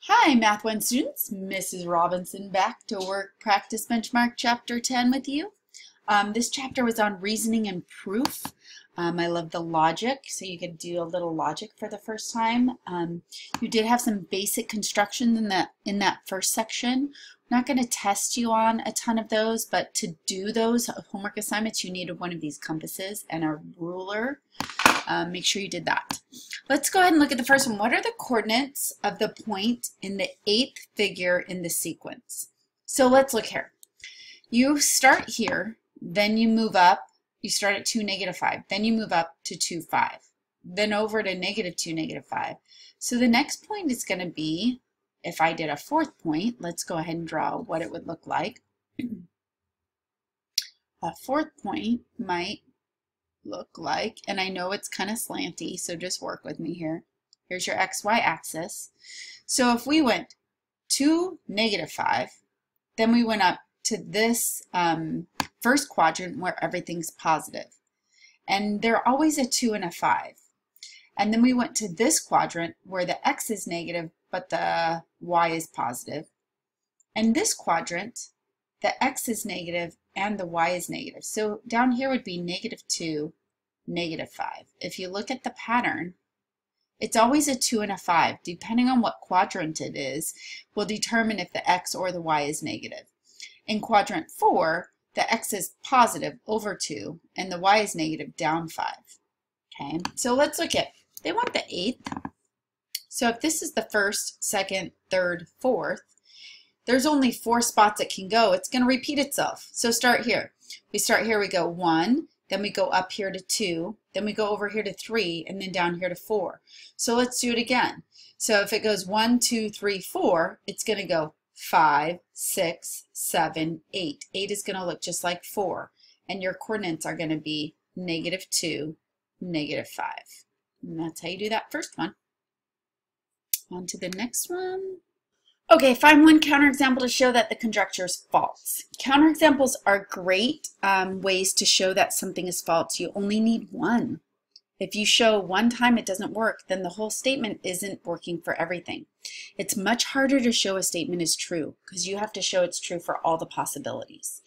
Hi, Math 1 students. Mrs. Robinson back to work practice benchmark chapter 10 with you. This chapter was on reasoning and proof. I love the logic, so you could do a little logic for the first time. You did have some basic construction in that first section. I'm not going to test you on a ton of those, but to do those homework assignments, you needed one of these compasses and a ruler. Make sure you did that. Let's go ahead and look at the first one. What are the coordinates of the point in the 8th figure in the sequence? So let's look here. You start here, then you move up. You start at 2, -5. Then you move up to 2, 5. Then over to -2, -5. So the next point is going to be, if I did a fourth point, let's go ahead and draw what it would look like. A fourth point might look like, and I know it's kind of slanty, so just work with me here. Here's your XY axis. So if we went 2, -5, then we went up to this first quadrant where everything's positive. And they're always a 2 and a 5. And then we went to this quadrant where the X is negative, but the Y is positive. And this quadrant, the X is negative and the Y is negative. So down here would be -2, -5. If you look at the pattern, it's always a 2 and a 5. Depending on what quadrant it is, will determine if the X or the Y is negative. In quadrant 4, the X is positive over 2 and the Y is negative down 5. Okay, so let's look at, they want the 8th. So if this is the first, second, third, fourth, there's only 4 spots it can go. It's going to repeat itself. So start here. We start here, we go 1, then we go up here to 2, then we go over here to 3, and then down here to 4. So let's do it again. So if it goes 1, 2, 3, 4, it's going to go 5, 6, 7, 8. 8 is going to look just like 4, and your coordinates are going to be -2, -5. And that's how you do that first one. On to the next one. Okay, find one counterexample to show that the conjecture is false. Counterexamples are great ways to show that something is false. You only need one. If you show one time it doesn't work, then the whole statement isn't working for everything. It's much harder to show a statement is true because you have to show it's true for all the possibilities.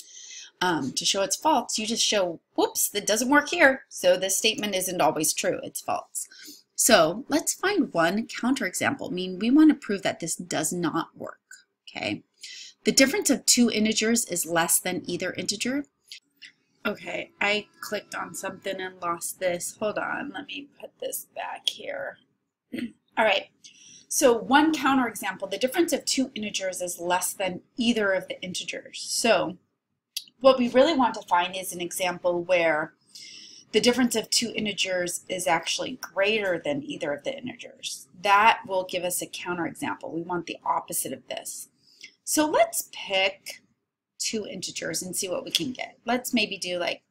To show it's false, you just show, whoops, that doesn't work here, so this statement isn't always true, it's false. So let's find one counterexample. I mean, we want to prove that this does not work, okay? The difference of 2 integers is less than either integer. Okay, I clicked on something and lost this. Hold on, let me put this back here. All right, so one counterexample, the difference of 2 integers is less than either of the integers. So what we really want to find is an example where the difference of 2 integers is actually greater than either of the integers. That will give us a counterexample. We want the opposite of this. So let's pick 2 integers and see what we can get. Let's maybe do like,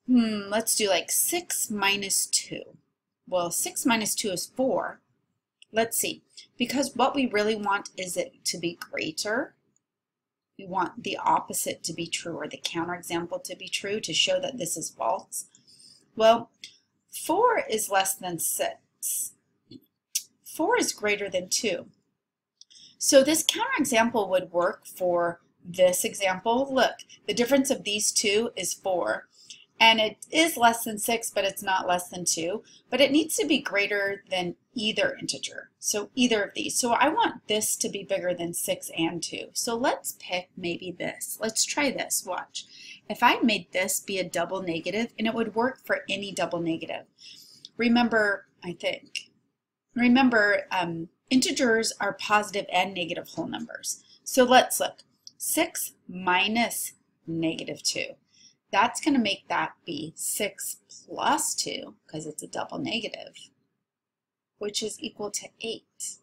let's do like 6 minus 2. Well, 6 minus 2 is 4. Let's see. Because what we really want is it to be greater. We want the opposite to be true, or the counterexample to be true, to show that this is false. Well, 4 is less than 6. 4 is greater than 2. So this counterexample would work for this example. Look, the difference of these two is 4. And it is less than 6, but it's not less than 2. But it needs to be greater than either integer. So either of these. So I want this to be bigger than 6 and 2. So let's pick maybe this. Let's try this. Watch. If I made this be a double negative, and it would work for any double negative. Remember, integers are positive and negative whole numbers. So let's look. 6 minus -2. That's going to make that be 6 plus 2, because it's a double negative, which is equal to 8.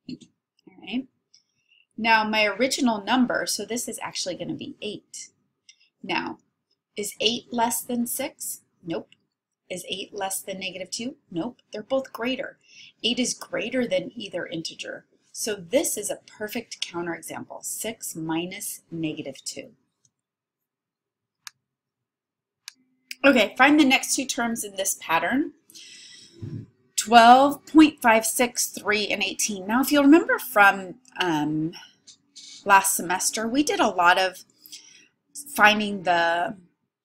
All right. Now, my original number, so this is actually going to be 8. Now, is 8 less than 6? Nope. Is 8 less than -2? Nope. They're both greater. 8 is greater than either integer. So this is a perfect counterexample, 6 minus -2. Okay, find the next 2 terms in this pattern. 12.56, 3, and 18. Now, if you'll remember from last semester, we did a lot of finding the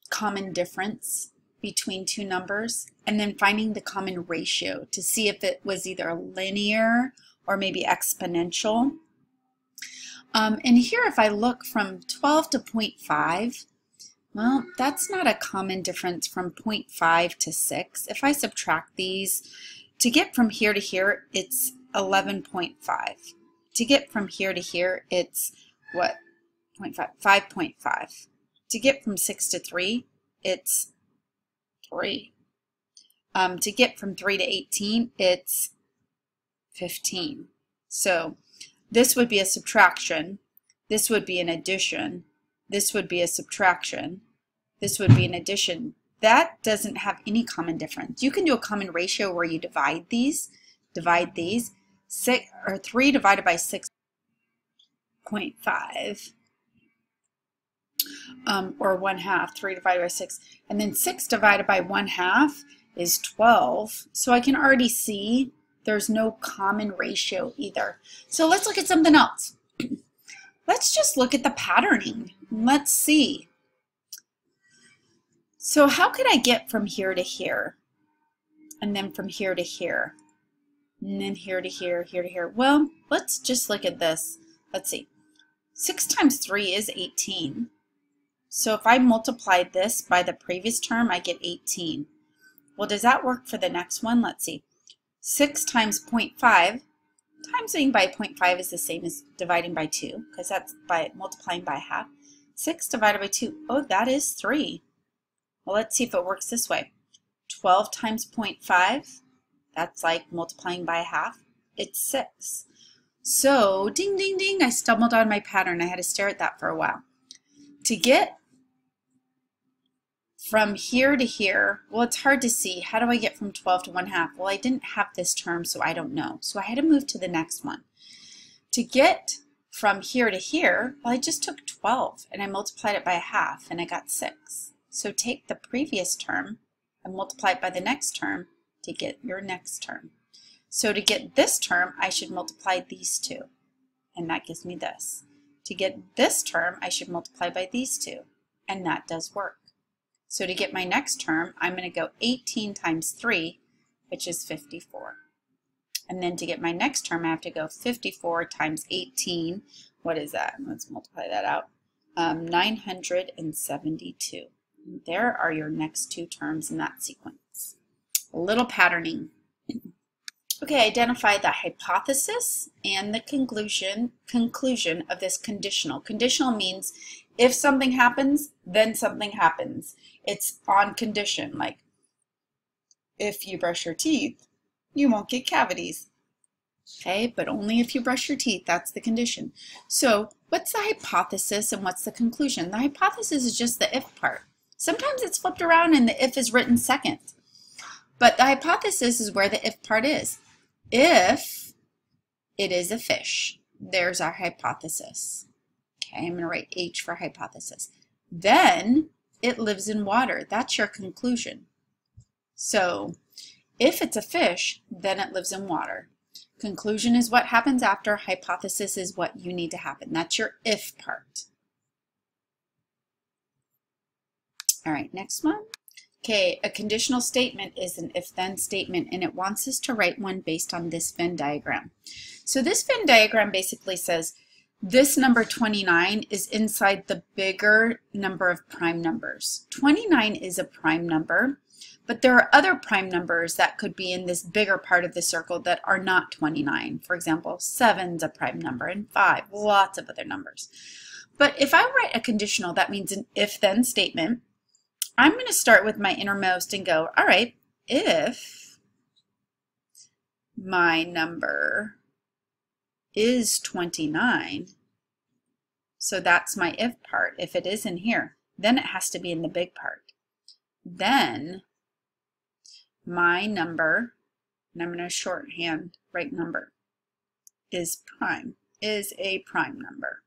common difference between two numbers and then finding the common ratio to see if it was either linear or maybe exponential. And here, if I look from 12 to 0.5, well, that's not a common difference from 0.5 to 6. If I subtract these, to get from here to here, it's 11.5. To get from here to here, it's what? 0.5, 5.5. To get from 6 to 3, it's 3. To get from 3 to 18, it's 15. So this would be a subtraction. This would be an addition. This would be a subtraction. This would be an addition. That doesn't have any common difference. You can do a common ratio where you divide these. 3 divided by 6.5. Or 1/2, 3 divided by 6. And then 6 divided by 1/2 is 12. So I can already see there's no common ratio either. So let's look at something else. Let's just look at the patterning. Let's see. So how could I get from here to here? And then from here to here? And then here to here, here to here? Well, let's just look at this. Let's see. 6 times 3 is 18. So if I multiply this by the previous term, I get 18. Well, does that work for the next one? Let's see. 6 times 0.5, timesing by 0.5 is the same as dividing by 2, because that's by multiplying by half. 6 divided by 2, oh, that is 3. Well, let's see if it works this way. 12 times 0.5, that's like multiplying by half. It's 6. So, ding, ding, ding, I stumbled on my pattern. I had to stare at that for a while. To get from here to here, well, it's hard to see. How do I get from 12 to 1/2? Well, I didn't have this term, so I don't know. So I had to move to the next one. To get from here to here, well, I just took 12 and I multiplied it by 1/2 and I got 6. So take the previous term and multiply it by the next term to get your next term. So to get this term, I should multiply these two, and that gives me this. To get this term, I should multiply by these two, and that does work. So to get my next term, I'm going to go 18 times 3, which is 54. And then to get my next term, I have to go 54 times 18. What is that? Let's multiply that out. 972. There are your next two terms in that sequence. A little patterning. Okay, identify the hypothesis and the conclusion of this conditional. Conditional means if something happens, then something happens. It's on condition, like if you brush your teeth, you won't get cavities. Okay, but only if you brush your teeth, that's the condition. So what's the hypothesis and what's the conclusion? The hypothesis is just the if part. Sometimes it's flipped around and the if is written second. But the hypothesis is where the if part is. If it is a fish, there's our hypothesis. Okay, I'm going to write H for hypothesis. Then it lives in water. That's your conclusion. So if it's a fish, then it lives in water. Conclusion is what happens after. Hypothesis is what you need to happen. That's your if part. All right, next one. Okay, a conditional statement is an if-then statement, and it wants us to write one based on this Venn diagram. So this Venn diagram basically says this number 29 is inside the bigger number of prime numbers. 29 is a prime number, but there are other prime numbers that could be in this bigger part of the circle that are not 29. For example, 7's a prime number, and 5, lots of other numbers. But if I write a conditional, that means an if-then statement. I'm going to start with my innermost and go, all right, if my number is 29, so that's my if part. If it is in here, then it has to be in the big part. Then my number, and I'm going to shorthand write number, is prime, is a prime number.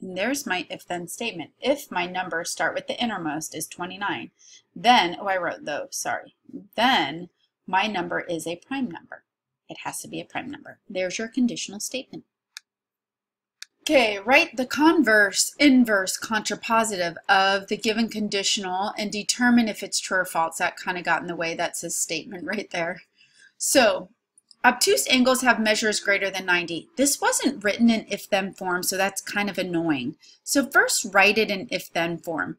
And there's my if-then statement. If my numbers start with the innermost is 29, then, oh, I wrote those, sorry. Then my number is a prime number. It has to be a prime number. There's your conditional statement. Okay, write the converse, inverse, contrapositive of the given conditional and determine if it's true or false. That kind of got in the way. That's a statement right there. So, obtuse angles have measures greater than 90. This wasn't written in if-then form, so that's kind of annoying. So first write it in if-then form.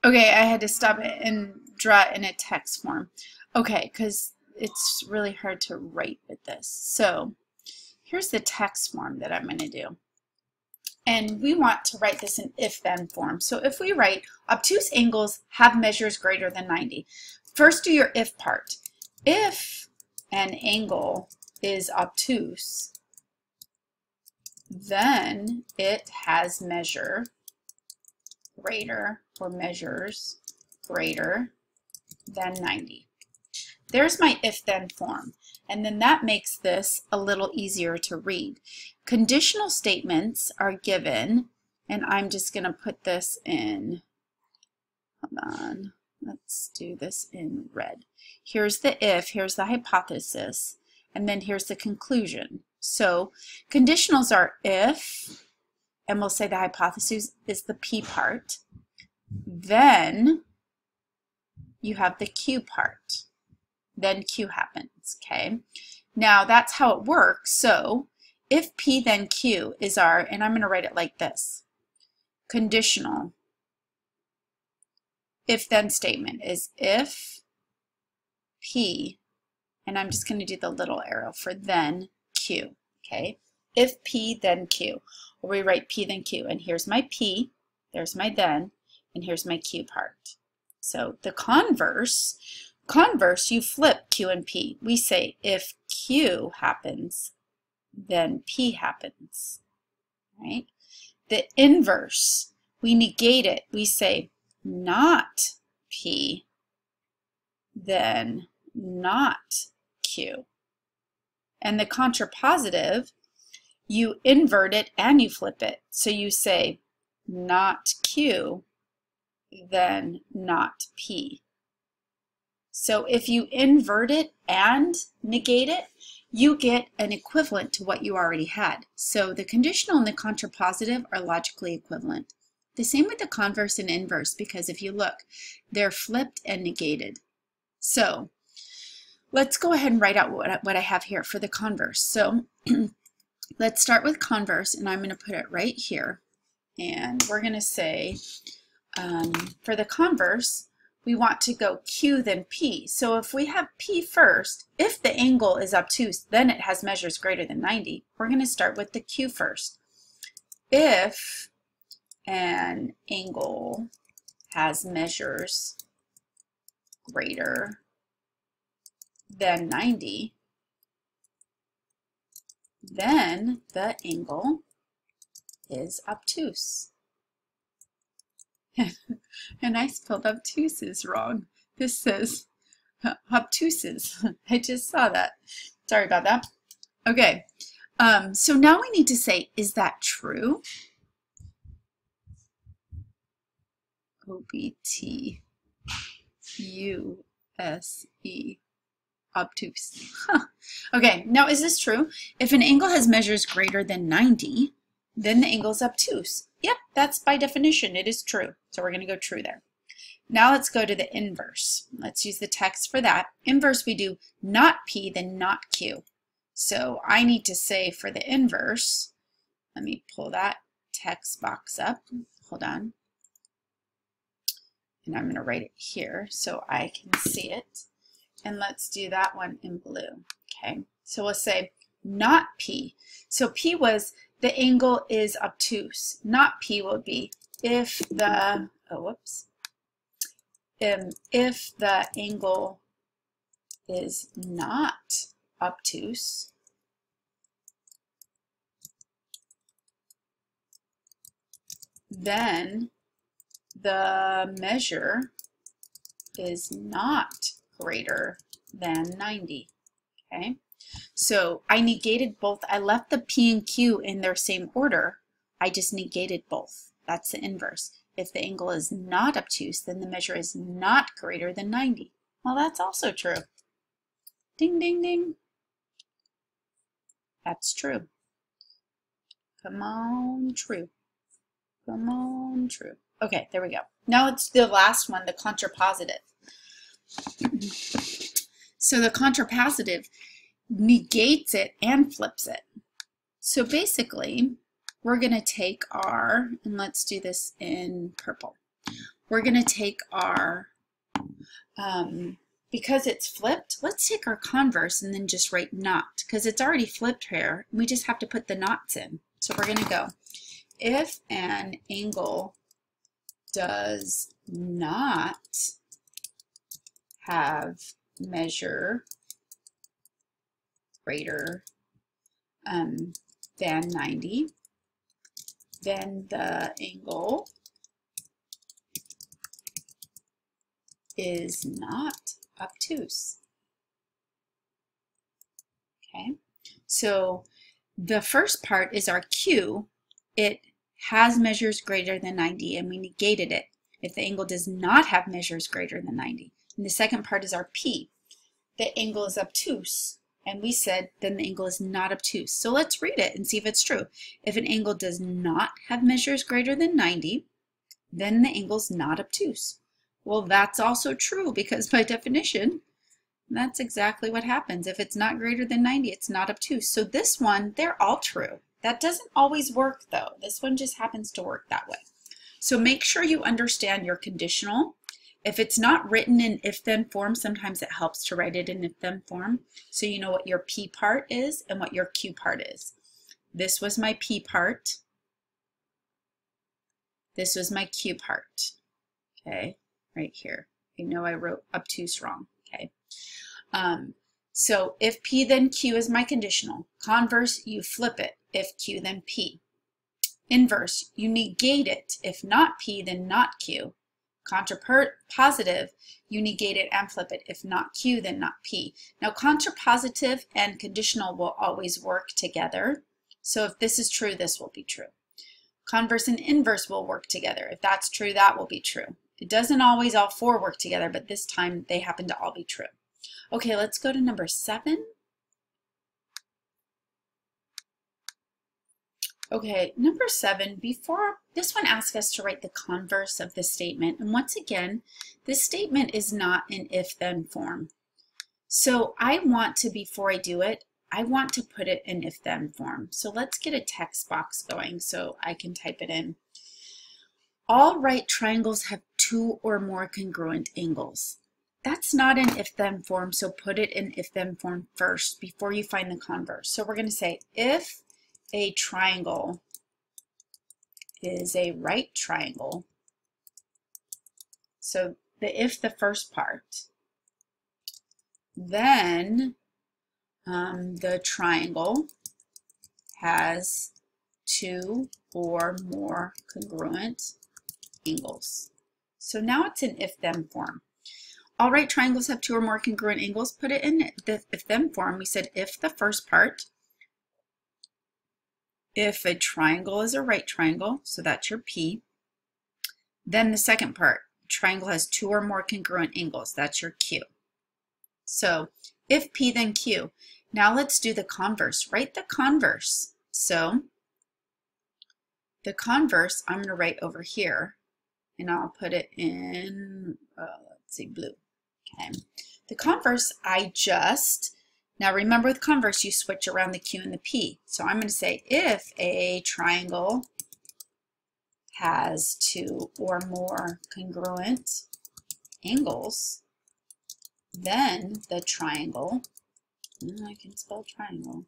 Okay, I had to stop it and draw it in a text form. Okay, because it's really hard to write with this. So here's the text form that I'm going to do. And we want to write this in if-then form. So if we write obtuse angles have measures greater than 90, first do your if part. If an angle is obtuse, then it has measure greater or measures greater than 90. There's my if-then form, and then that makes this a little easier to read. Conditional statements are given, and I'm just going to put this in, hold on, let's do this in red. Here's the if, here's the hypothesis, and then here's the conclusion. So conditionals are if, and we'll say the hypothesis is the P part. Then you have the Q part. Then Q happens, okay? Now that's how it works. So if P then Q is our, and I'm going to write it like this, conditional if-then statement is if P, and I'm just going to do the little arrow for then Q, okay? If P, then Q. Or we write P, then Q, and here's my P, there's my then, and here's my Q part. So the converse, you flip Q and P. We say if Q happens, then P happens, right? The inverse, we negate it. We say not P, then not Q. And the contrapositive, you invert it and you flip it. So you say not Q, then not P. So if you invert it and negate it, you get an equivalent to what you already had. So the conditional and the contrapositive are logically equivalent. The same with the converse and inverse, because if you look, they're flipped and negated. So let's go ahead and write out what I have here for the converse. So let's start with converse, and I'm going to put it right here. And we're going to say, for the converse, we want to go Q then P. So if we have P first, if the angle is obtuse, then it has measures greater than 90. We're going to start with the Q first. If an angle has measures greater than 90, then the angle is obtuse. And I spelled obtuses wrong. This says obtuses. I just saw that. Sorry about that. Okay, so now we need to say, is that true? O-B-T-U-S-E, obtuse. Huh. Okay, now is this true? If an angle has measures greater than 90, then the angle is obtuse. Yep, that's by definition, it is true. So we're going to go true there. Now let's go to the inverse. Let's use the text for that. Inverse, we do not P, then not Q. So I need to say for the inverse, let me pull that text box up. Hold on. And I'm going to write it here so I can see it. And let's do that one in blue. Okay, so we'll say not P. So P was the angle is obtuse. Not P will be if the, if the angle is not obtuse, then the measure is not greater than 90, okay? So I negated both. I left the P and Q in their same order. I just negated both. That's the inverse. If the angle is not obtuse, then the measure is not greater than 90. Well, that's also true. Ding, ding, ding. That's true. Come on, true. Come on, true. Okay, there we go. Now it's the last one, the contrapositive. So the contrapositive negates it and flips it. So basically, we're going to take our, and let's do this in purple. We're going to take our, because it's flipped, let's take our converse and then just write not, because it's already flipped here. We just have to put the nots in. So we're going to go, if an angle does not have measure greater than 90, then the angle is not obtuse. Okay, so the first part is our Q. It has measures greater than 90 and we negated it if the angle does not have measures greater than 90. And the second part is our P. The angle is obtuse. And we said then the angle is not obtuse. So let's read it and see if it's true. If an angle does not have measures greater than 90, then the angle is not obtuse. Well, that's also true because by definition, that's exactly what happens. If it's not greater than 90, it's not obtuse. So this one, they're all true. That doesn't always work though. This one just happens to work that way. So make sure you understand your conditional. If it's not written in if-then form, sometimes it helps to write it in if-then form so you know what your P part is and what your Q part is. This was my P part. This was my Q part. Okay, right here. I know I wrote obtuse wrong. Okay. So if P then Q is my conditional. Converse, you flip it. If Q then P. Inverse, you negate it. If not P, then not Q. Contrapositive, you negate it and flip it. If not Q, then not P. Now contrapositive and conditional will always work together. So if this is true, this will be true. Converse and inverse will work together. If that's true, that will be true. It doesn't always all four work together, but this time they happen to all be true. Okay, let's go to number 7. Okay, number 7, before this one asks us to write the converse of the statement. And once again, this statement is not in if-then form. So I want to, before I do it, I want to put it in if-then form. So let's get a text box going so I can type it in. All right triangles have 2 or more congruent angles. That's not in if-then form, so put it in if-then form first before you find the converse. So we're going to say if a triangle is a right triangle. So the first part, then the triangle has 2 or more congruent angles. So now it's in if-then form. All right triangles have 2 or more congruent angles. Put it in the if-then form. We said if the first part, if a triangle is a right triangle, so that's your P, then the second part, triangle has 2 or more congruent angles, that's your Q. So if P, then Q. Now let's do the converse. Write the converse. So the converse I'm going to write over here, and I'll put it in, let's see, blue. Okay. The converse, now remember with converse, you switch around the Q and the P. So I'm going to say if a triangle has 2 or more congruent angles, then the triangle, I can spell triangle,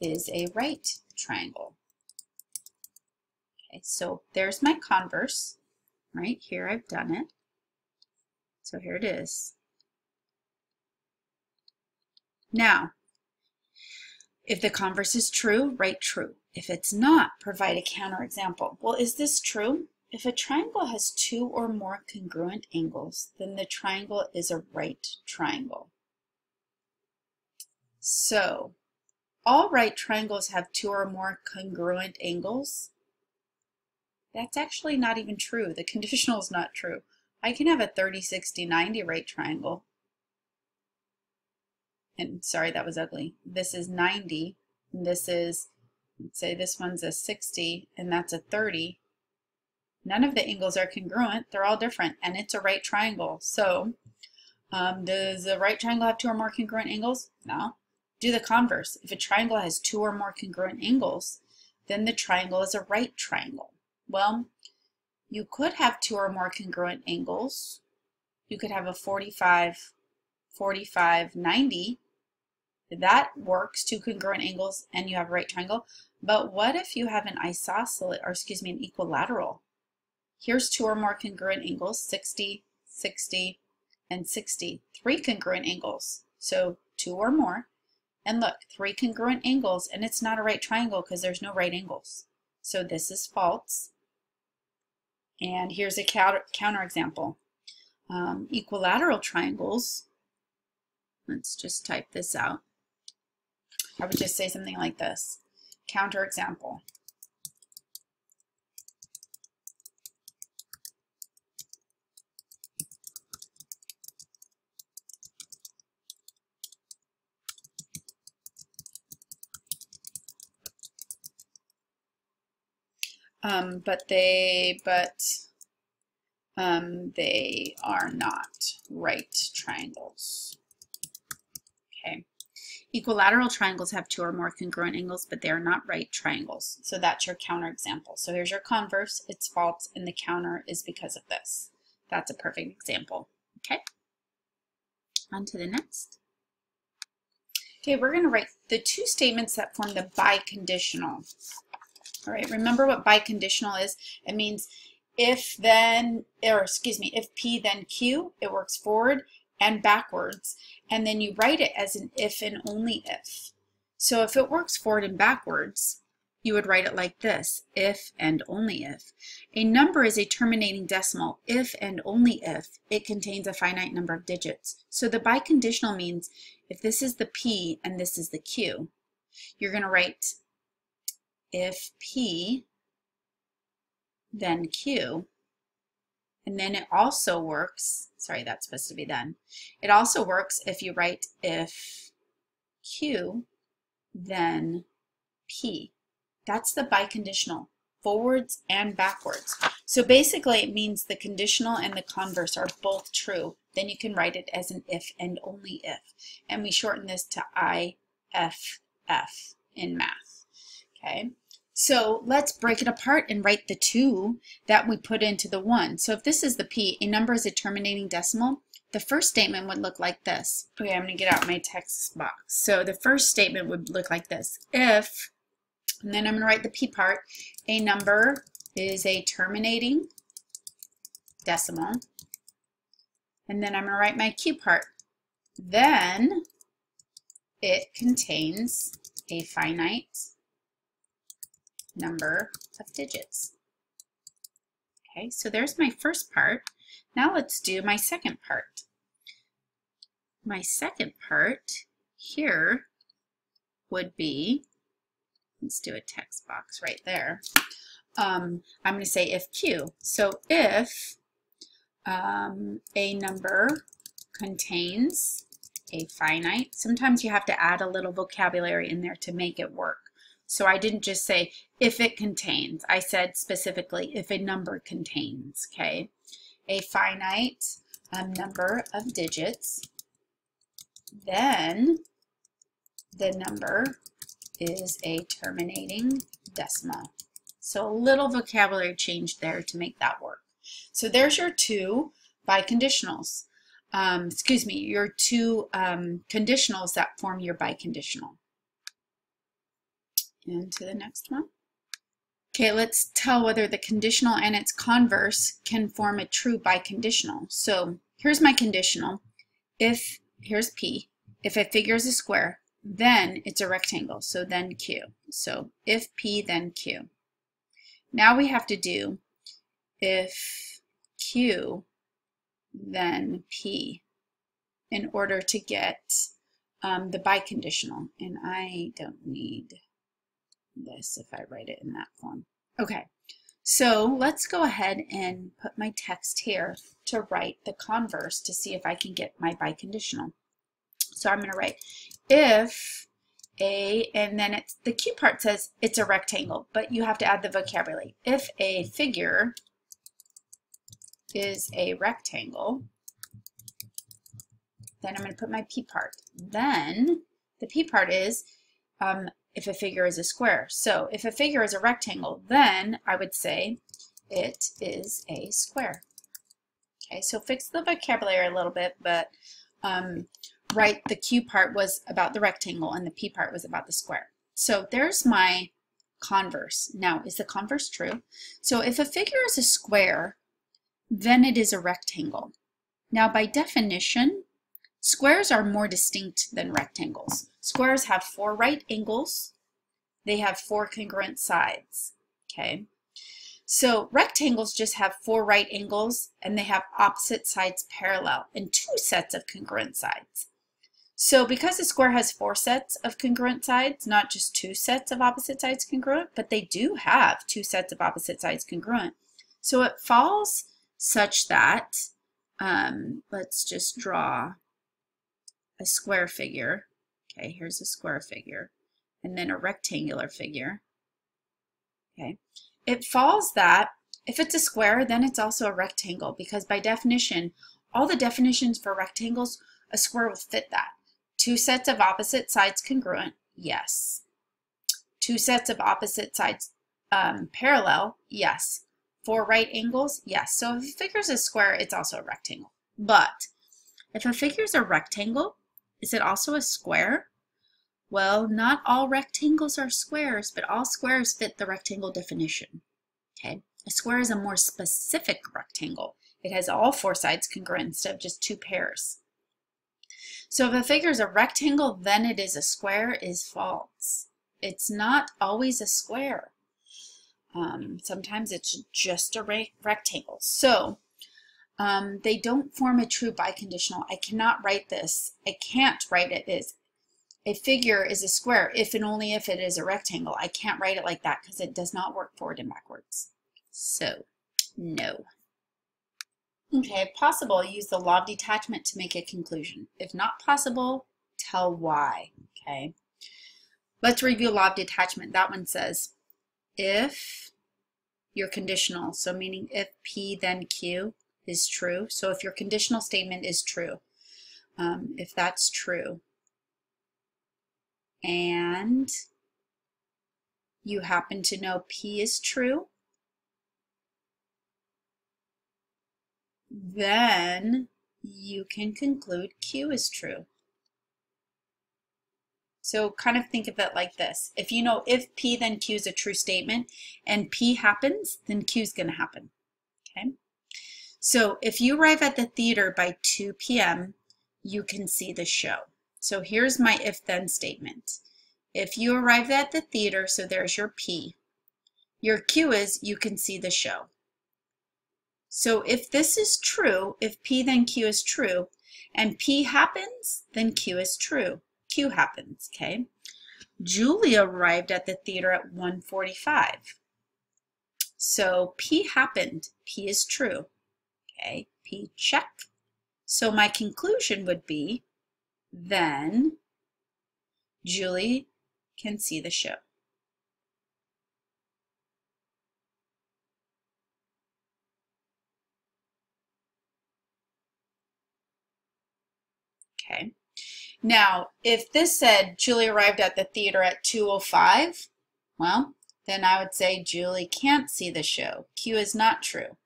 is a right triangle. Okay, so there's my converse. Right here I've done it. So here it is. Now, if the converse is true, write true. If it's not, provide a counterexample. Well, is this true? If a triangle has 2 or more congruent angles, then the triangle is a right triangle. So, all right triangles have two or more congruent angles. That's actually not even true. The conditional is not true. I can have a 30, 60, 90 right triangle. And sorry, that was ugly. This is 90, and this is, let's say this one's a 60, and that's a 30. None of the angles are congruent. They're all different, and it's a right triangle. So does the right triangle have two or more congruent angles? No. Do the converse. If a triangle has two or more congruent angles, then the triangle is a right triangle. Well, you could have two or more congruent angles. You could have a 45, 45, 90. That works, two congruent angles, and you have a right triangle. But what if you have an isosceles, or excuse me, an equilateral? Here's two or more congruent angles, 60, 60, and 60. Three congruent angles, so two or more. And look, three congruent angles, and it's not a right triangle because there's no right angles. So this is false. And here's a counter example. Equilateral triangles, let's just type this out. I would just say something like this. Counter example. But they are not right triangles. Okay. Equilateral triangles have two or more congruent angles, but they are not right triangles. So that's your counterexample. So here's your converse, it's false, and the counter is because of this. That's a perfect example. Okay. On to the next. Okay, we're going to write the two statements that form the biconditional. All right, remember what biconditional is? It means if then, or excuse me, if P then Q, it works forward and backwards, and then you write it as an if and only if. So if it works forward and backwards, you would write it like this, if and only if. A number is a terminating decimal if and only if it contains a finite number of digits. So the biconditional means if this is the P and this is the Q, you're going to write if P, then Q, and then it also works, sorry, that's supposed to be then. It also works if you write if Q, then P. That's the biconditional, forwards and backwards. So basically it means the conditional and the converse are both true. Then you can write it as an if and only if. And we shorten this to IFF in math. Okay, so let's break it apart and write the two that we put into the one. So if this is the P, a number is a terminating decimal, the first statement would look like this. Okay, I'm going to get out my text box. So the first statement would look like this. If, and then I'm going to write the P part, a number is a terminating decimal, and then I'm going to write my Q part. Then it contains a finite number of digits. Okay, so there's my first part. Now let's do my second part. My second part here would be, let's do a text box right there. I'm going to say if Q. So if a number contains a finite, sometimes you have to add a little vocabulary in there to make it work. So I didn't just say if it contains, I said specifically if a number contains, okay? A finite number of digits, then the number is a terminating decimal. So a little vocabulary change there to make that work. So there's your two biconditionals. Your two conditionals that form your biconditional. And to the next one. Okay, let's tell whether the conditional and its converse can form a true biconditional. So here's my conditional. If, here's P, if a figure is a square, then it's a rectangle, so then Q. So if P, then Q. Now we have to do if Q, then P in order to get the biconditional, and I don't need this if I write it in that form. Okay, so let's go ahead and put my text here to write the converse to see if I can get my biconditional. So I'm going to write if a, and then it's the Q part says it's a rectangle, but you have to add the vocabulary. If a figure is a rectangle, then I'm going to put my P part. Then the P part is if a figure is a square. So if a figure is a rectangle, then I would say it is a square. Okay, so fix the vocabulary a little bit, but right, the Q part was about the rectangle and the P part was about the square. So there's my converse. Now, is the converse true? So if a figure is a square, then it is a rectangle. Now, by definition, squares are more distinct than rectangles. Squares have 4 right angles. They have 4 congruent sides. Okay. So rectangles just have 4 right angles and they have opposite sides parallel and 2 sets of congruent sides. So because a square has 4 sets of congruent sides, not just 2 sets of opposite sides congruent, but they do have 2 sets of opposite sides congruent. So it falls such that, let's just draw a square figure. Okay, here's a square figure, and then a rectangular figure. Okay, it falls that if it's a square, then it's also a rectangle, because by definition, all the definitions for rectangles, a square will fit that. 2 sets of opposite sides congruent, yes. 2 sets of opposite sides parallel, yes. 4 right angles, yes. So if a figure is a square, it's also a rectangle. But if a figure is a rectangle, is it also a square? Well, not all rectangles are squares, but all squares fit the rectangle definition. Okay, a square is a more specific rectangle. It has all 4 sides congruent instead of just 2 pairs. So if a figure is a rectangle, then it is a square is false. It's not always a square. Sometimes it's just a rectangle. So they don't form a true biconditional. I cannot write this. I can't write it as a figure is a square if and only if it is a rectangle. I can't write it like that because it does not work forward and backwards. So, no. Okay, if possible, use the law of detachment to make a conclusion. If not possible, tell why. Okay. Let's review law of detachment. That one says, if your conditional, so meaning if P then Q is true. So if your conditional statement is true, if that's true, and you happen to know P is true, then you can conclude Q is true. So kind of think of it like this. If you know if P then Q is a true statement and P happens, then Q is going to happen. Okay. So if you arrive at the theater by 2 p.m., you can see the show. So here's my if then statement. If you arrive at the theater, so there's your P. Your Q is you can see the show. So if this is true, if P then Q is true, and P happens, then Q is true. Q happens, okay? Julia arrived at the theater at 1:45. So P happened, P is true, okay? P check. So my conclusion would be, then Julie can see the show. Okay. Now, if this said Julie arrived at the theater at 2:05, well, then I would say Julie can't see the show. Q is not true.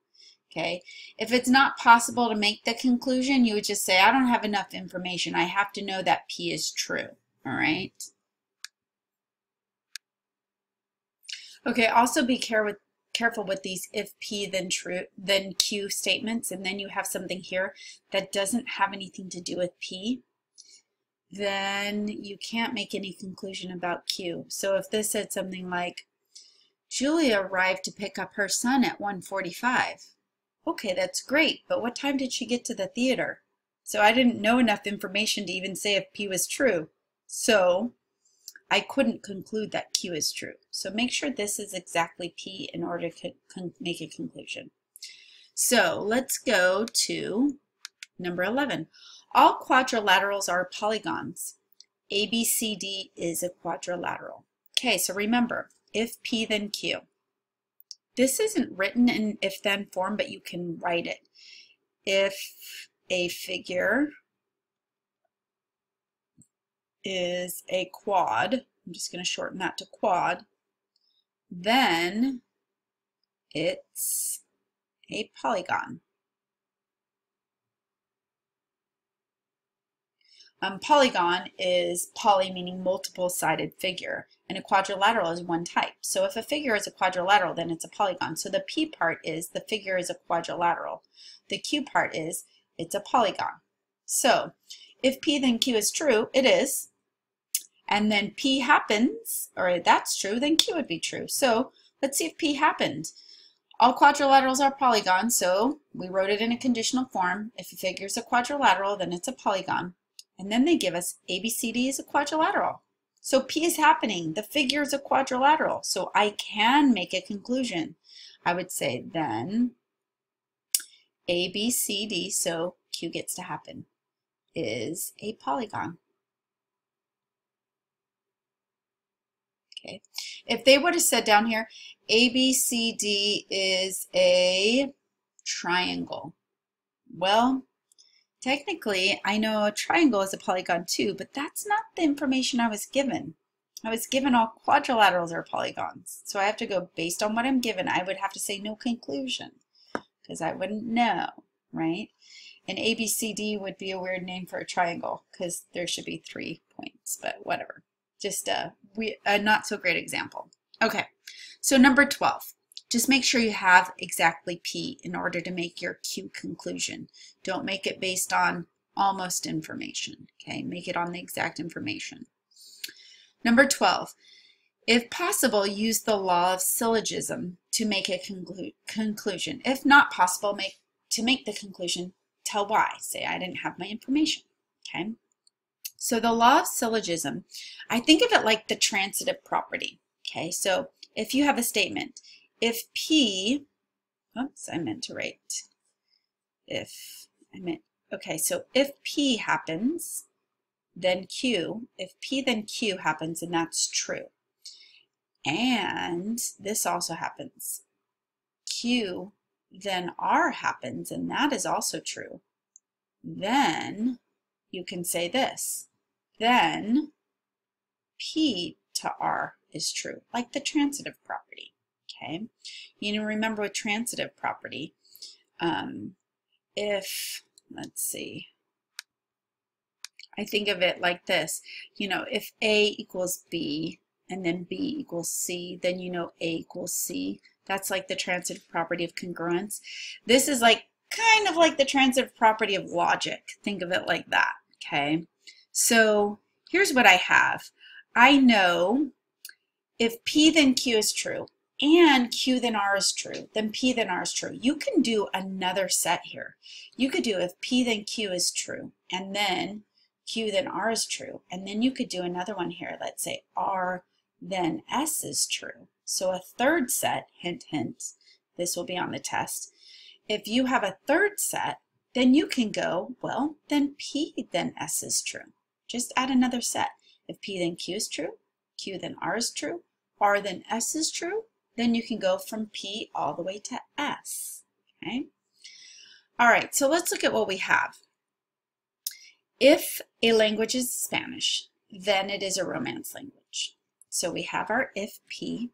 Okay. If it's not possible to make the conclusion, you would just say, I don't have enough information. I have to know that P is true. All right. Okay, also be careful with these if P then true then Q statements, and then you have something here that doesn't have anything to do with P, then you can't make any conclusion about Q. So if this said something like, Julia arrived to pick up her son at 1:45. Okay, that's great, but what time did she get to the theater? So I didn't know enough information to even say if P was true. So I couldn't conclude that Q is true. So make sure this is exactly P in order to make a conclusion. So let's go to number 11. All quadrilaterals are polygons. ABCD is a quadrilateral. Okay, so remember, if P then Q. This isn't written in if-then form, but you can write it. If a figure is a quad, I'm just going to shorten that to quad, then it's a polygon. Polygon is poly meaning multiple-sided figure, and a quadrilateral is one type. So if a figure is a quadrilateral, then it's a polygon. So the P part is the figure is a quadrilateral. The Q part is it's a polygon. So if P then Q is true, it is, and then P happens, or that's true, then Q would be true. So let's see if P happened. All quadrilaterals are polygons, so we wrote it in a conditional form. If a figure is a quadrilateral, then it's a polygon. And then they give us ABCD is a quadrilateral. So P is happening. The figure is a quadrilateral. So I can make a conclusion. I would say then ABCD, so Q gets to happen, is a polygon. Okay. If they would have said down here, ABCD is a triangle. Well, technically, I know a triangle is a polygon too, but that's not the information I was given. I was given all quadrilaterals are polygons. So I have to go based on what I'm given. I would have to say no conclusion because I wouldn't know, right? And ABCD would be a weird name for a triangle because there should be 3 points, but whatever. Just a not so great example. Okay, so number 12. Just make sure you have exactly P in order to make your Q conclusion. Don't make it based on almost information, okay? Make it on the exact information. Number 12, if possible, use the law of syllogism to make a conclusion. If not possible, to make the conclusion, tell why. Say, I didn't have my information, okay? So the law of syllogism, I think of it like the transitive property, okay? So if you have a statement, if P, oops, I meant to write, okay, so if P happens, then Q, if P then Q happens, and that's true. And this also happens. Q then R happens, and that is also true. Then you can say this, then P to R is true, like the transitive property. Okay, you know, remember with transitive property, if, let's see, I think of it like this, you know, if A equals B and then B equals C, then you know A equals C. That's like the transitive property of congruence. This is like kind of like the transitive property of logic. Think of it like that, okay? So here's what I have. I know if P then Q is true, and Q then R is true, then P then R is true. You can do another set here. You could do if P then Q is true, and then Q then R is true, and then you could do another one here. Let's say R then S is true. So a third set, hint, hint, this will be on the test. If you have a third set, then you can go, well, then P then S is true. Just add another set. If P then Q is true, Q then R is true, R then S is true, then you can go from P all the way to S, okay? All right, so let's look at what we have. If a language is Spanish, then it is a Romance language. So we have our if P,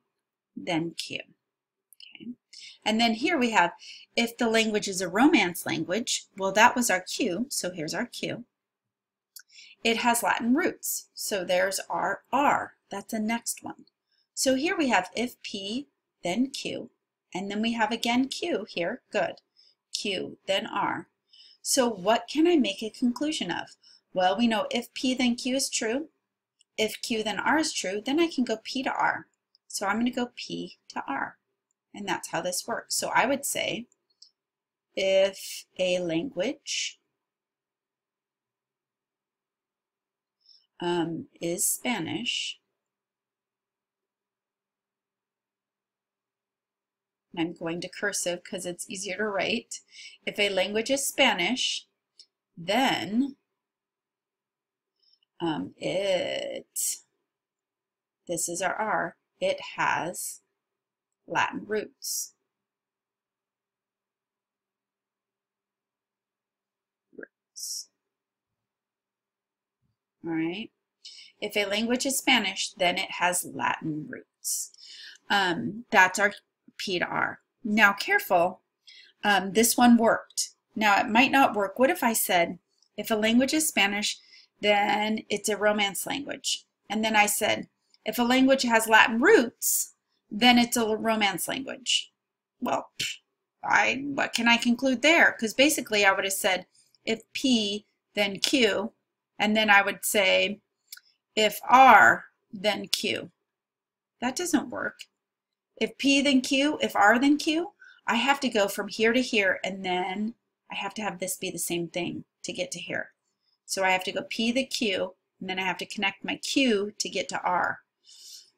then Q, okay? And then here we have, if the language is a Romance language, well, that was our Q, so here's our Q. It has Latin roots, so there's our R, that's the next one. So here we have if P, then Q, and then we have again Q here, good. Q, then R. So what can I make a conclusion of? Well, we know if P then Q is true, if Q then R is true, then I can go P to R. So I'm going to go P to R, and that's how this works. So I would say if a language is Spanish, and I'm going to cursive because it's easier to write. If a language is Spanish, then this is our R, it has Latin roots. All right. If a language is Spanish, then it has Latin roots. That's our P to R. Now, careful, this one worked. Now, it might not work. What if I said, if a language is Spanish, then it's a Romance language? And then I said, if a language has Latin roots, then it's a Romance language. Well, what can I conclude there? Because basically I would have said, if P, then Q, and then I would say, if R, then Q. That doesn't work. If P, then Q, if R, then Q, I have to go from here to here, and then I have to have this be the same thing to get to here. So I have to go P to Q, and then I have to connect my Q to get to R.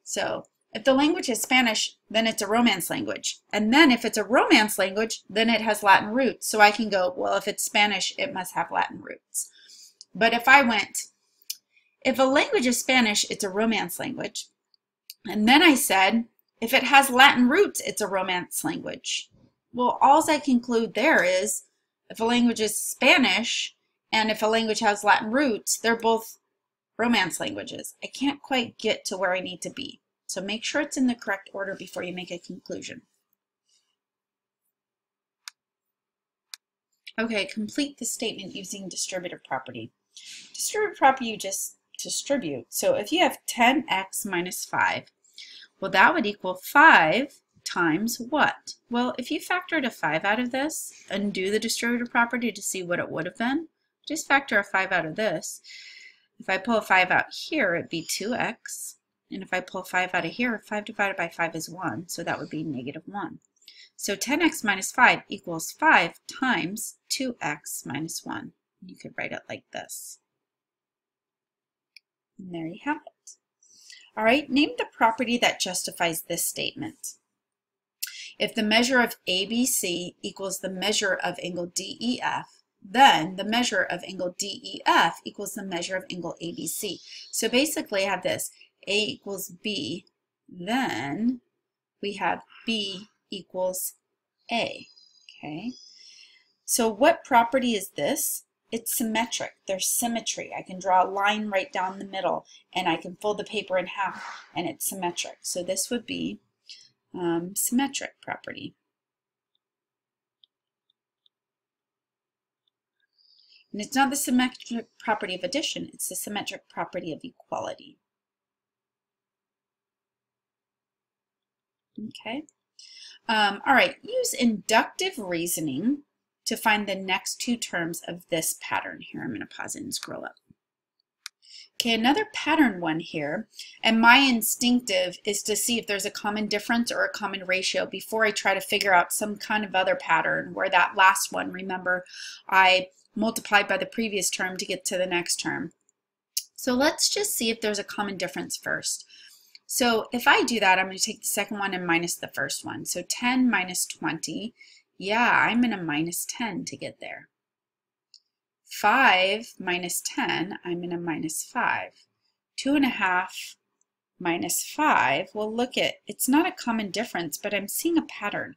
So if the language is Spanish, then it's a Romance language. And then if it's a Romance language, then it has Latin roots. So I can go, well, if it's Spanish, it must have Latin roots. But if I went, if a language is Spanish, it's a Romance language. And then I said, if it has Latin roots, it's a Romance language. Well, all I conclude there is, if a language is Spanish and if a language has Latin roots, they're both Romance languages. I can't quite get to where I need to be. So make sure it's in the correct order before you make a conclusion. Okay, complete the statement using distributive property. Distributive property, you just distribute. So if you have 10x minus 5, well, that would equal 5 times what? Well, if you factored a 5 out of this and do the distributive property to see what it would have been, just factor a 5 out of this. If I pull a 5 out here, it'd be 2x. And if I pull 5 out of here, 5 divided by 5 is 1, so that would be negative 1. So 10x minus 5 equals 5 times 2x minus 1. You could write it like this. And there you have it. All right, name the property that justifies this statement. If the measure of ABC equals the measure of angle DEF, then the measure of angle DEF equals the measure of angle ABC. So basically I have this, A equals B, then we have B equals A, okay? So what property is this? It's symmetric. There's symmetry. I can draw a line right down the middle and I can fold the paper in half and it's symmetric. So this would be symmetric property. And it's not the symmetric property of addition, it's the symmetric property of equality. Okay. All right, use inductive reasoning to find the next two terms of this pattern. Here, I'm going to pause it and scroll up. Okay, another pattern one here, and my instinctive is to see if there's a common difference or a common ratio before I try to figure out some kind of other pattern where that last one, remember, I multiplied by the previous term to get to the next term. So let's just see if there's a common difference first. So if I do that, I'm going to take the second one and minus the first one. So 10 minus 20, yeah, I'm in a minus 10 to get there. 5 minus 10, I'm in a minus 5. 2.5 minus 5, well look at, it's not a common difference, but I'm seeing a pattern.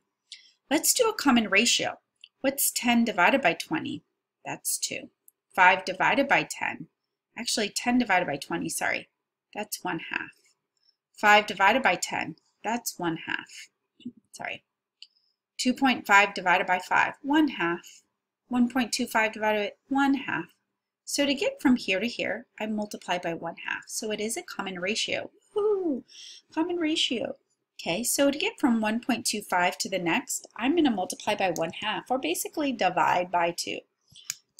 Let's do a common ratio. What's 10 divided by 20? That's 2. 5 divided by 10, actually 10 divided by 20, sorry, that's 1/2. 5 divided by 10, that's 1/2. Sorry. 2.5 divided by 5, 1/2. 1.25 divided by 1/2. So to get from here to here, I multiply by 1/2. So it is a common ratio. Woo! Common ratio. Okay, so to get from 1.25 to the next, I'm going to multiply by 1/2, or basically divide by 2.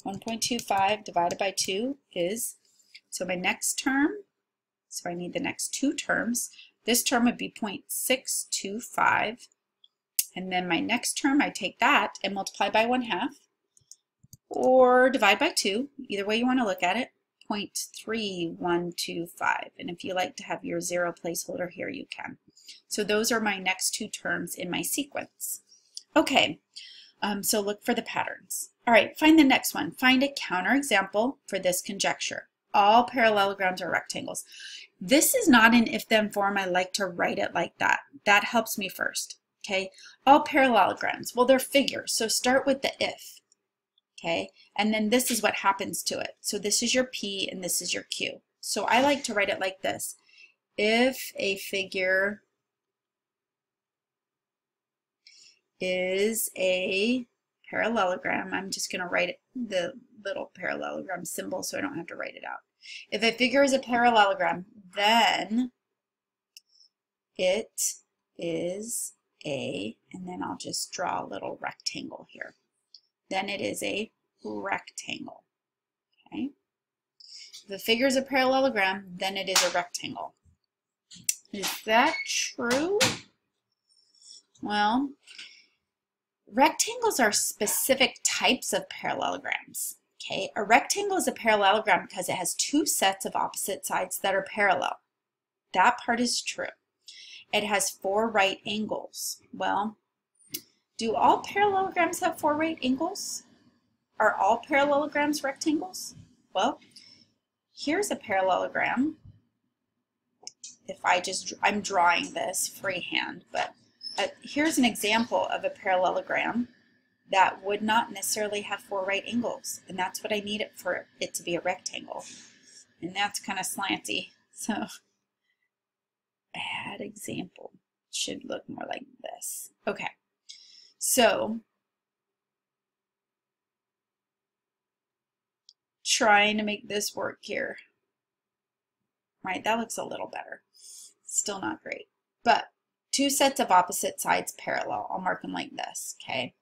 1.25 divided by 2 is, so my next term, so I need the next two terms. This term would be 0.625. And then my next term, I take that and multiply by 1/2 or divide by 2, either way you want to look at it. 0.3125. And if you like to have your 0 placeholder here, you can. So those are my next two terms in my sequence. Okay, so look for the patterns. All right, find the next one. Find a counterexample for this conjecture. All parallelograms are rectangles. This is not an if-then form. I like to write it like that. That helps me first. Okay, all parallelograms. Well, they're figures, so start with the if. Okay, and then this is what happens to it. So this is your P and this is your Q. So I like to write it like this. If a figure is a parallelogram, I'm just going to write it, the little parallelogram symbol, so I don't have to write it out. If a figure is a parallelogram, then it is a, and then I'll just draw a little rectangle here. Then it is a rectangle. Okay. If a figure is a parallelogram, then it is a rectangle. Is that true? Well, rectangles are specific types of parallelograms. Okay, a rectangle is a parallelogram because it has two sets of opposite sides that are parallel. That part is true. It has 4 right angles. Well, do all parallelograms have 4 right angles? Are all parallelograms rectangles? Well, here's a parallelogram. If I'm drawing this freehand, but here's an example of a parallelogram that would not necessarily have 4 right angles, and that's what I need it for it to be a rectangle. And that's kind of slanty, so add example should look more like this. Okay, so trying to make this work here. Right, that looks a little better. Still not great, but 2 sets of opposite sides parallel. I'll mark them like this, okay?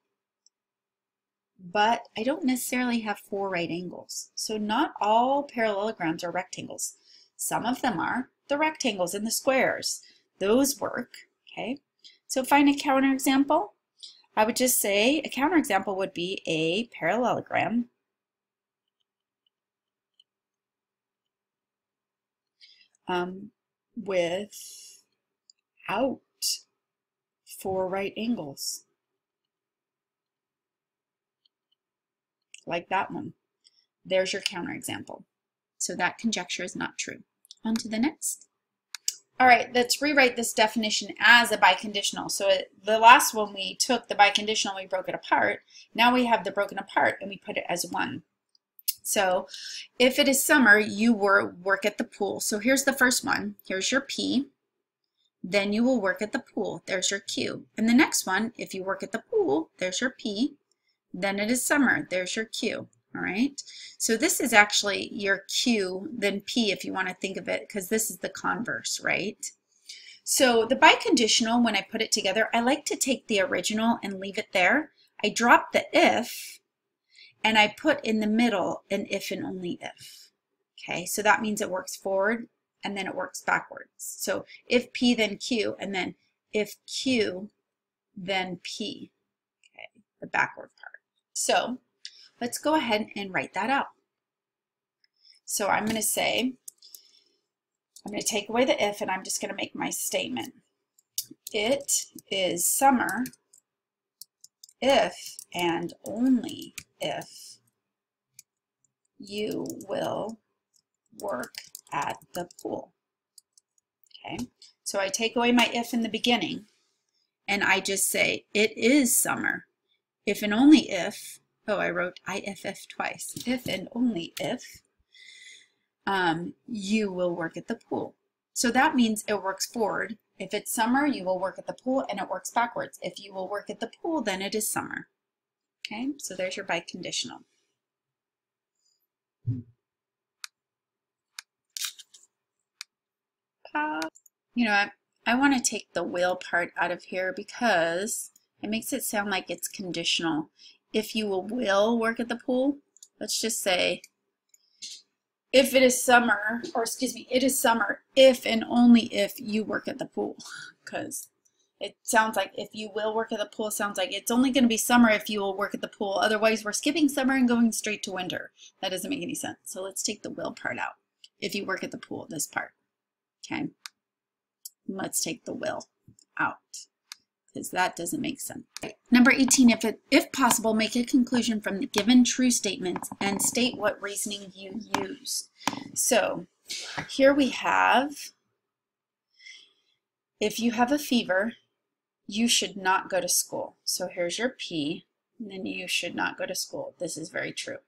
But I don't necessarily have 4 right angles. So not all parallelograms are rectangles. Some of them are. The rectangles and the squares, those work, okay? So find a counterexample. I would just say a counterexample would be a parallelogram without 4 right angles. Like that one. There's your counterexample. So that conjecture is not true. On to the next. All right, let's rewrite this definition as a biconditional. So the last one we took the biconditional, we broke it apart. Now we have the broken apart and we put it as 1. So if it is summer, you work at the pool. So here's the first one. Here's your P. Then you will work at the pool. There's your Q. And the next one, if you work at the pool, there's your P. Then it is summer. There's your Q. All right. So this is actually your Q, then P if you want to think of it, because this is the converse, right? So the biconditional, when I put it together, I like to take the original and leave it there. I drop the if, and I put in the middle an if and only if. Okay, so that means it works forward and then it works backwards. So if P, then Q, and then if Q, then P. Okay, the backward part. So let's go ahead and write that out. So I'm going to say, I'm going to take away the if and I'm just going to make my statement. It is summer if and only if you will work at the pool. Okay, so I take away my if in the beginning and I just say it is summer if and only if, oh, I wrote IFF twice, if and only if you will work at the pool. So that means it works forward. If it's summer, you will work at the pool, and it works backwards. If you will work at the pool, then it is summer. Okay, so there's your biconditional. You know, I want to take the will part out of here because it makes it sound like it's conditional. If you will work at the pool, let's just say if it is summer, or excuse me, it is summer if and only if you work at the pool, because It sounds like if you will work at the pool, it sounds like it's only going to be summer if you will work at the pool. Otherwise, we're skipping summer and going straight to winter. That doesn't make any sense. So let's take the will part out. If you work at the pool, this part. Okay. Let's take the will out because that doesn't make sense. Number 18, if possible, make a conclusion from the given true statements and state what reasoning you used. So here we have, if you have a fever, you should not go to school. So here's your P, and then you should not go to school. This is very true.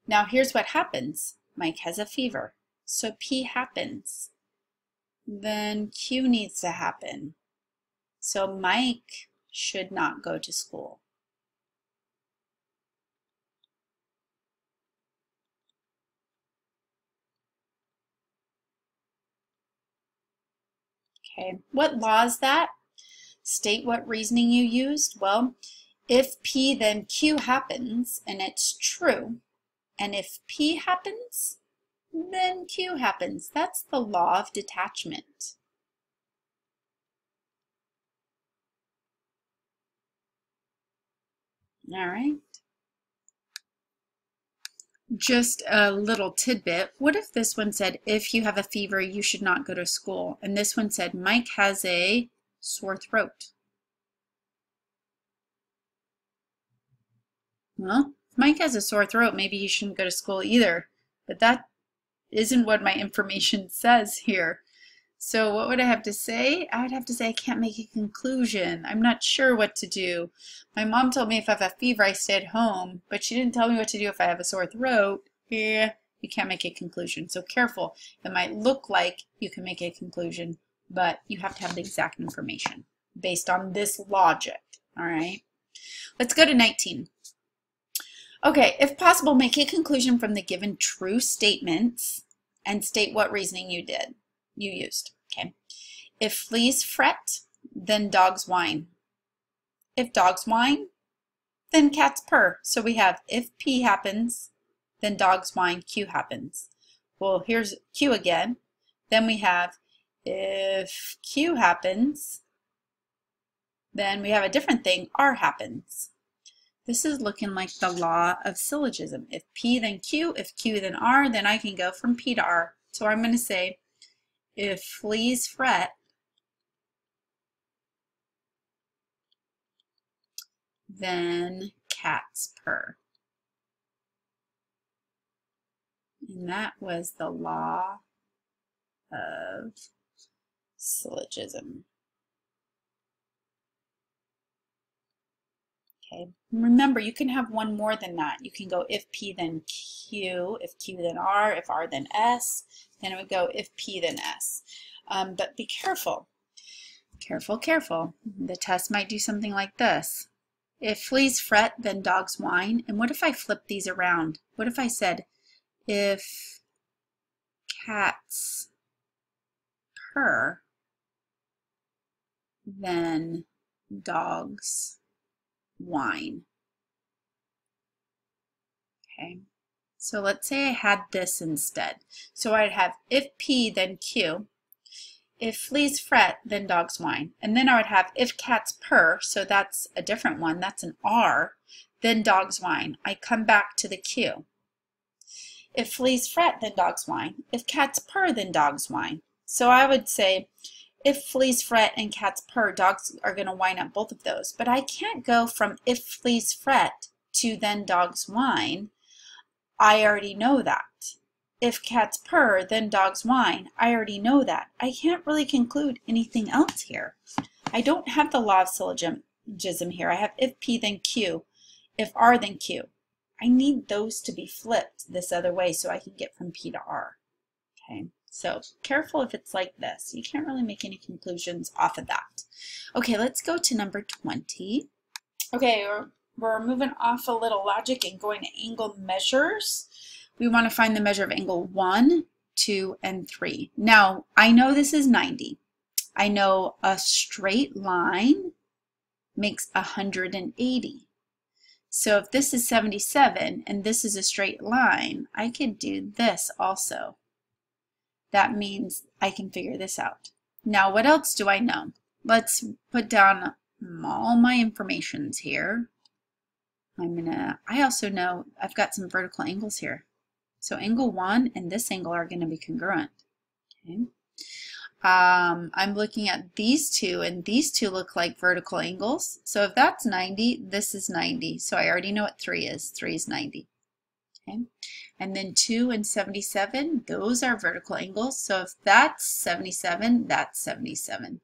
Now here's what happens. Mike has a fever, so P happens. Then Q needs to happen. So Mike should not go to school. Okay, what law is that? State what reasoning you used. Well, if P then Q happens, and it's true, and if P happens, then Q happens. That's the law of detachment. All right. Just a little tidbit. What if this one said, if you have a fever, you should not go to school? And this one said, Mike has a sore throat. Well, if Mike has a sore throat, maybe he shouldn't go to school either. But that isn't what my information says here. So what would I have to say? I would have to say I can't make a conclusion. I'm not sure what to do. My mom told me if I have a fever, I stay at home, but she didn't tell me what to do if I have a sore throat. Yeah, you can't make a conclusion. So careful. It might look like you can make a conclusion, but you have to have the exact information based on this logic. All right. Let's go to 19. Okay, if possible, make a conclusion from the given true statements and state what reasoning you used. Okay. If fleas fret, then dogs whine. If dogs whine, then cats purr. So we have if P happens, then dogs whine, Q happens. Well, here's Q again. Then we have if Q happens, then we have a different thing, R happens. This is looking like the law of syllogism. If P then Q, if Q then R, then I can go from P to R. So I'm going to say, if fleas fret, then cats purr. And that was the law of syllogism. Okay, remember you can have one more than that. You can go if P then Q, if Q then R, if R then S, then it would go if P then S. But be careful. Careful, careful. The test might do something like this. If fleas fret, then dogs whine. And what if I flip these around? What if I said, if cats purr, then dogs whine? Okay, so let's say I had this instead. So I'd have if P, then Q. If fleas fret, then dogs whine. And then I would have if cats purr, so that's a different one, that's an R, then dogs whine. I come back to the Q. If fleas fret, then dogs whine. If cats purr, then dogs whine. So I would say, if fleas fret and cats purr, dogs are going to whine at both of those. But I can't go from if fleas fret to then dogs whine. I already know that. If cats purr, then dogs whine. I already know that. I can't really conclude anything else here. I don't have the law of syllogism here. I have if P, then Q. If R, then Q. I need those to be flipped this other way so I can get from P to R. Okay, so careful if it's like this. You can't really make any conclusions off of that. Okay, let's go to number 20. Okay, we're moving off a little logic and going to angle measures. We want to find the measure of angle 1, 2, and 3. Now, I know this is 90. I know a straight line makes 180. So if this is 77 and this is a straight line, I could do this also. That means I can figure this out. Now, what else do I know? let's put down all my informations here. I also know I've got some vertical angles here. So angle 1 and this angle are going to be congruent. Okay. I'm looking at these two, and these two look like vertical angles. So if that's 90, this is 90. So I already know what 3 is. 3 is 90. Okay. And then 2 and 77, those are vertical angles. So if that's 77, that's 77.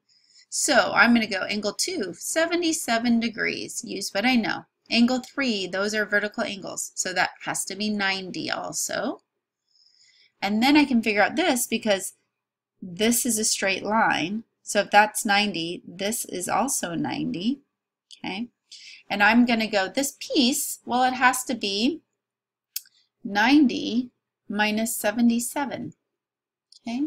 So I'm going to go angle 2, 77 degrees. Use what I know. Angle 3, those are vertical angles. So that has to be 90 also. And then I can figure out this because this is a straight line. So if that's 90, this is also 90. Okay. And I'm going to go this piece, well, it has to be 90 minus 77. Okay.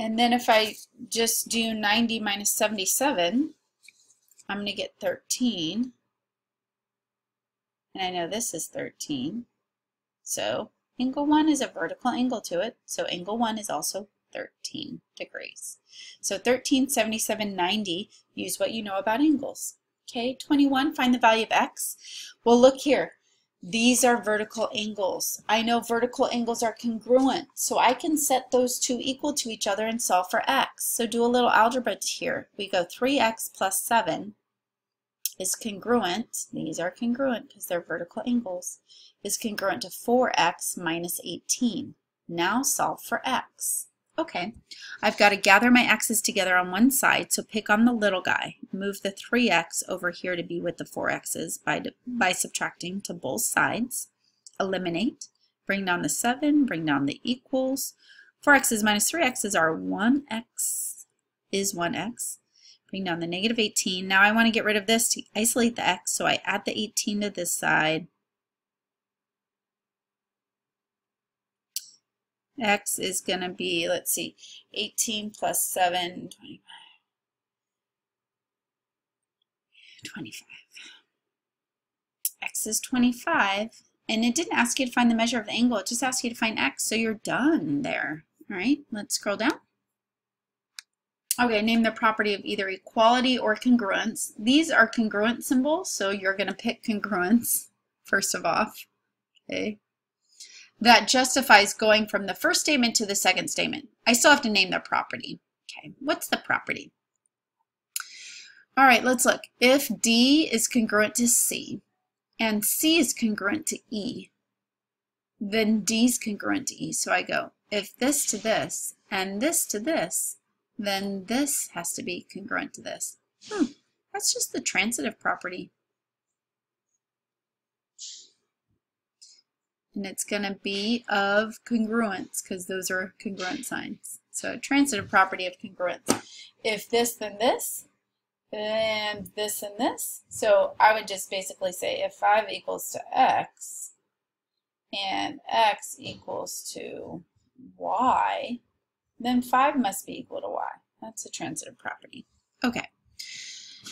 And then if I just do 90 minus 77, I'm going to get 13. And I know this is 13. So angle 1 is a vertical angle to it. So angle 1 is also 13 degrees. So 13, 77, 90, use what you know about angles. Okay, 21, find the value of x. Well, look here. These are vertical angles. I know vertical angles are congruent, so I can set those two equal to each other and solve for x. So do a little algebra here. We go 3x plus 7 is congruent. These are congruent because they're vertical angles. Is congruent to 4x minus 18. Now solve for x. Okay, I've got to gather my x's together on one side, so pick on the little guy. Move the 3x over here to be with the 4x's by subtracting to both sides. Eliminate. Bring down the 7, bring down the equals. 4x's minus 3x's are 1x is 1x. Bring down the negative 18. Now I want to get rid of this to isolate the x, so I add the 18 to this side. X is going to be, let's see, 18 plus 7, 25. X is 25, and it didn't ask you to find the measure of the angle, it just asked you to find x, so you're done there. All right, let's scroll down. Okay, name the property of either equality or congruence. These are congruent symbols, so you're going to pick congruence first of all. Okay. That justifies going from the first statement to the second statement. I still have to name the property. Okay, what's the property? All right, let's look. If D is congruent to C and C is congruent to E, then D is congruent to E. So I go, if this to this and this to this, then this has to be congruent to this. That's just the transitive property. And it's going to be of congruence because those are congruent signs. So transitive property of congruence. If this, then this, and this and this. So I would just basically say if 5 equals to x and x equals to y, then 5 must be equal to y. That's a transitive property. Okay.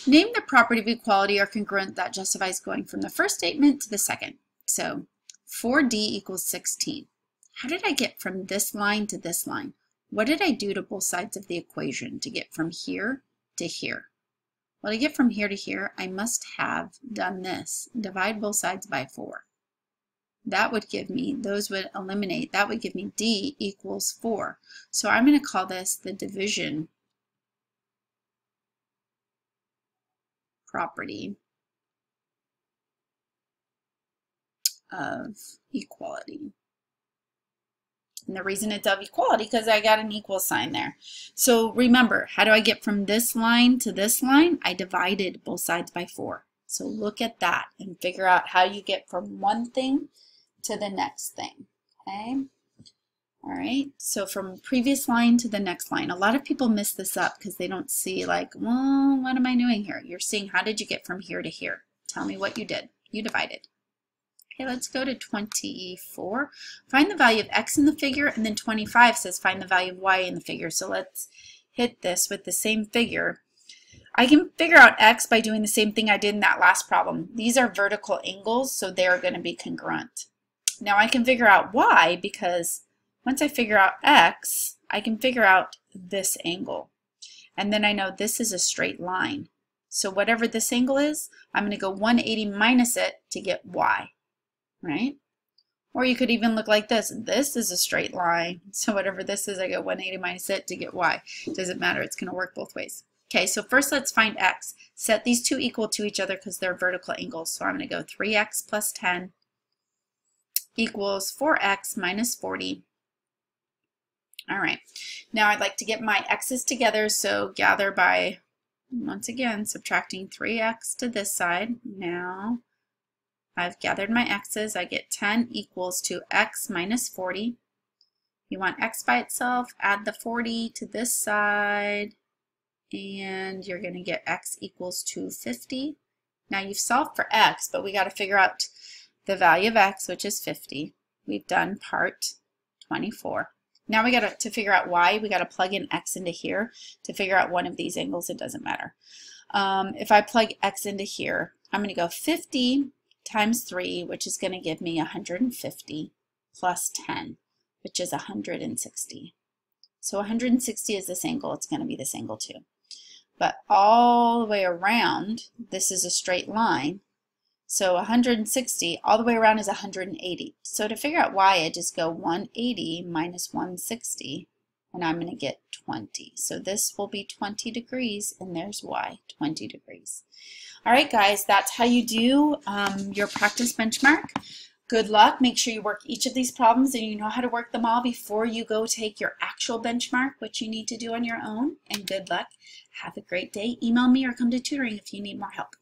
Name the property of equality or congruent that justifies going from the first statement to the second. So 4D equals 16. How did I get from this line to this line? What did I do to both sides of the equation to get from here to here? Well, to get from here to here, I must have done this. Divide both sides by 4. That would give me, those would eliminate, that would give me D equals 4. So I'm going to call this the division property of equality. And the reason it's of equality because I got an equal sign there. So remember, how do I get from this line to this line? I divided both sides by 4. So look at that and figure out how you get from one thing to the next thing. Okay? All right, so from previous line to the next line. A lot of people miss this up because they don't see like, well, what am I doing here? You're seeing how did you get from here to here? Tell me what you did. You divided. Okay, let's go to 24. Find the value of x in the figure, and then 25 says find the value of y in the figure. So let's hit this with the same figure. I can figure out x by doing the same thing I did in that last problem. These are vertical angles, so they're going to be congruent. Now I can figure out y because once I figure out x, I can figure out this angle. And then I know this is a straight line. So whatever this angle is, I'm going to go 180 minus it to get y, right? Or you could even look like this. This is a straight line. So whatever this is, I go 180 minus it to get y. Doesn't matter. It's going to work both ways. Okay, so first let's find x. Set these two equal to each other because they're vertical angles. So I'm going to go 3x plus 10 equals 4x minus 40. All right, now I'd like to get my x's together, so gather by, once again, subtracting 3x to this side. Now I've gathered my x's. I get 10 equals to x minus 40. You want x by itself, add the 40 to this side, and you're going to get x equals to 50. Now you've solved for x, but we got to figure out the value of x, which is 50. We've done part 24. Now we got to figure out y. We got to plug in x into here to figure out one of these angles. It doesn't matter. If I plug x into here, I'm going to go 50 times 3, which is going to give me 150, plus 10, which is 160. So 160 is this angle. It's going to be this angle too. But all the way around, this is a straight line. So 160 all the way around is 180. So to figure out y, I just go 180 minus 160, and I'm going to get 20. So this will be 20 degrees, and there's y, 20 degrees. All right, guys, that's how you do your practice benchmark. Good luck. Make sure you work each of these problems and you know how to work them all before you go take your actual benchmark, which you need to do on your own. And good luck. Have a great day. Email me or come to tutoring if you need more help.